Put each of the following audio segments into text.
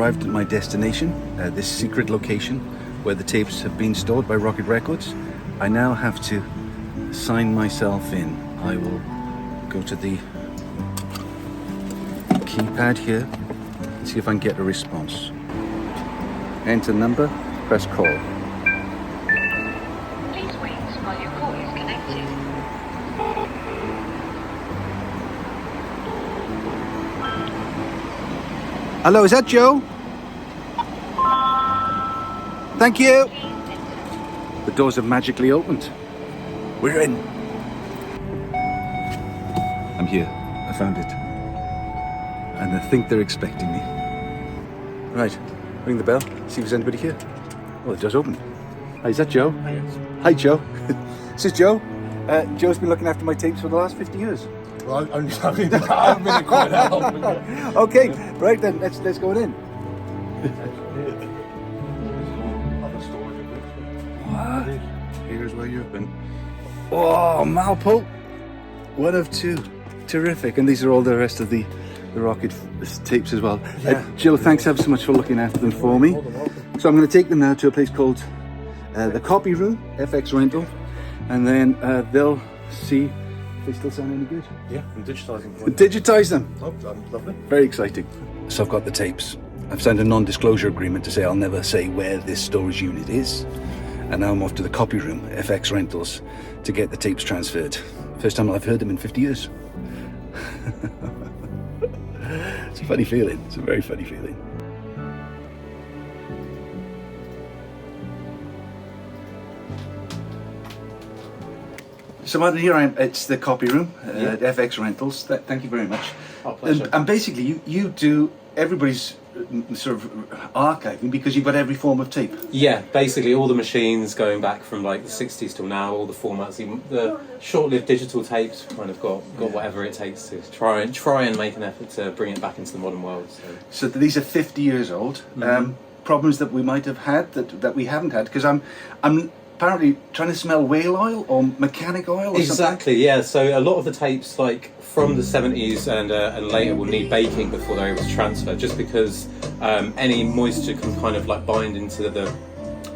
arrived at my destination, this secret location where the tapes have been stored by Rocket Records. I now have to sign myself in. I will go to the keypad here and see if I can get a response. Enter number, press call. Please wait while your call is connected. Hello, is that Joe? Thank you. The doors have magically opened. We're in. I'm here. I found it. And I think they're expecting me. Right, ring the bell, see if there's anybody here. Oh, the door's open. Hi, is that Joe? Hi, Joe. This is Joe. Joe's been looking after my tapes for the last 50 years. Well, I haven't been in quite that long. Okay, right then, let's go in. What? Here's where you've been. Oh, Malpo. One of two. Terrific. And these are all the rest of the Rocket tapes as well. Yeah. Joe, thanks ever so much for looking after them for me. So I'm going to take them now to a place called the Copyroom, FX Rental, and then they'll see if they still sound any good. Yeah, I'm digitising. Digitise them. Oh, lovely. Very exciting. So I've got the tapes. I've signed a non-disclosure agreement to say I'll never say where this storage unit is. And now I'm off to the Copyroom, FX Rentals, to get the tapes transferred. First time I've heard them in 50 years. It's a funny feeling. It's a very funny feeling. So Martin, here I am. It's the Copyroom at FX Rentals. Thank you very much. Our pleasure. And basically, you do everybody's sort of archiving because you've got every form of tape. Yeah, basically all the machines going back from like the 60s till now, all the formats, even the short-lived digital tapes, kind of got whatever it takes to try and make an effort to bring it back into the modern world. So these are 50 years old. Problems that we might have had that we haven't had, because I'm apparently trying to smell whale oil or mechanic oil or Exactly, yeah. So a lot of the tapes, like from the 70s and later, will need baking before they're able to transfer, just because any moisture can kind of like bind into the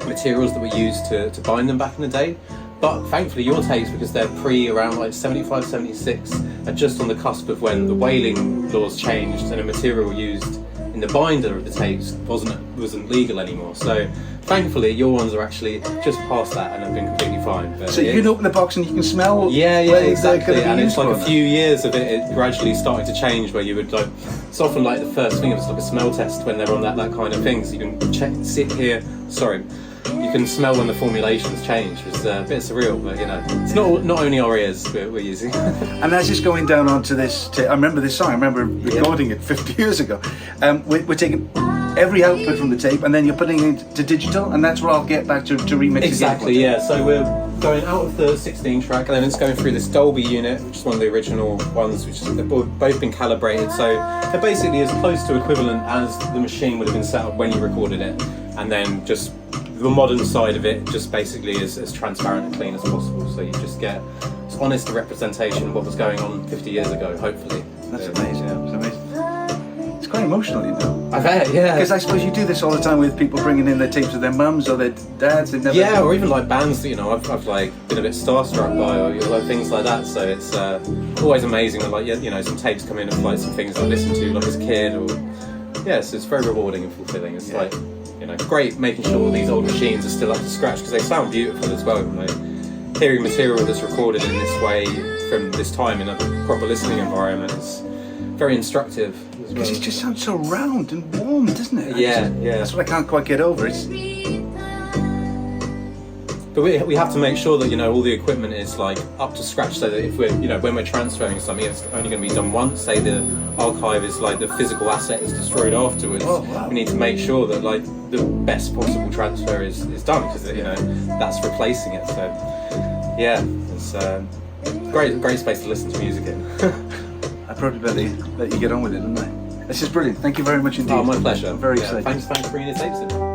materials that were used to bind them back in the day. But thankfully your tapes, because they're around like 75, 76, are just on the cusp of when the whaling laws changed and a material used in the binder of the tapes wasn't legal anymore. So thankfully your ones are actually just past that and have been completely fine. But So you can open the box and you can smell. yeah, where they're exactly. gonna be And it's used like for. a few years of it gradually starting to change, where you would like, it's often like the first thing, it's like a smell test when they're on that kind of thing. So you can you can smell when the formulations change. It's a bit surreal, but you know, it's not only our ears we're using. And as it's going down onto this, I remember this song. I remember recording it 50 years ago. We're taking every output from the tape, and then you're putting it into digital, and that's what I'll get back to remix Exactly, again. yeah. So we're going out of the 16 track, and then it's going through this Dolby unit, which is one of the original ones, which they've both been calibrated. So they're basically as close to equivalent as the machine would have been set up when you recorded it, and then just the modern side of it just basically is as transparent and clean as possible. So you just get as honest a representation of what was going on 50 years ago, hopefully. That's amazing. It's amazing. It's quite emotional, you know. I bet, yeah. Because I suppose you do this all the time with people bringing in their tapes of their mums or their dads. They've never. Yeah, or even like bands that, you know, I've like been a bit starstruck by, or like things like that. So it's always amazing when, like, you know, some tapes come in of like some things I listened to like as a kid, or so it's very rewarding and fulfilling. It's like, you know, great making sure all these old machines are still up to scratch, because they sound beautiful as well. Like hearing material that's recorded in this way from this time in a proper listening environment is very instructive as well. Because it just sounds so round and warm, doesn't it? Yeah. That's what I can't quite get over. But we have to make sure that, you know, all the equipment is like up to scratch, so that if we're, you know, when we're transferring something, it's only going to be done once. Say the archive is like the physical asset is destroyed afterwards. Oh, wow. We need to make sure that like the best possible transfer is done, because, you know, that's replacing it. So yeah, it's great space to listen to music in. I probably better let you get on with it, didn't I? This is brilliant. Thank you very much indeed. Oh, my pleasure. I'm very Yeah, excited. Thanks for bringing your tapes in.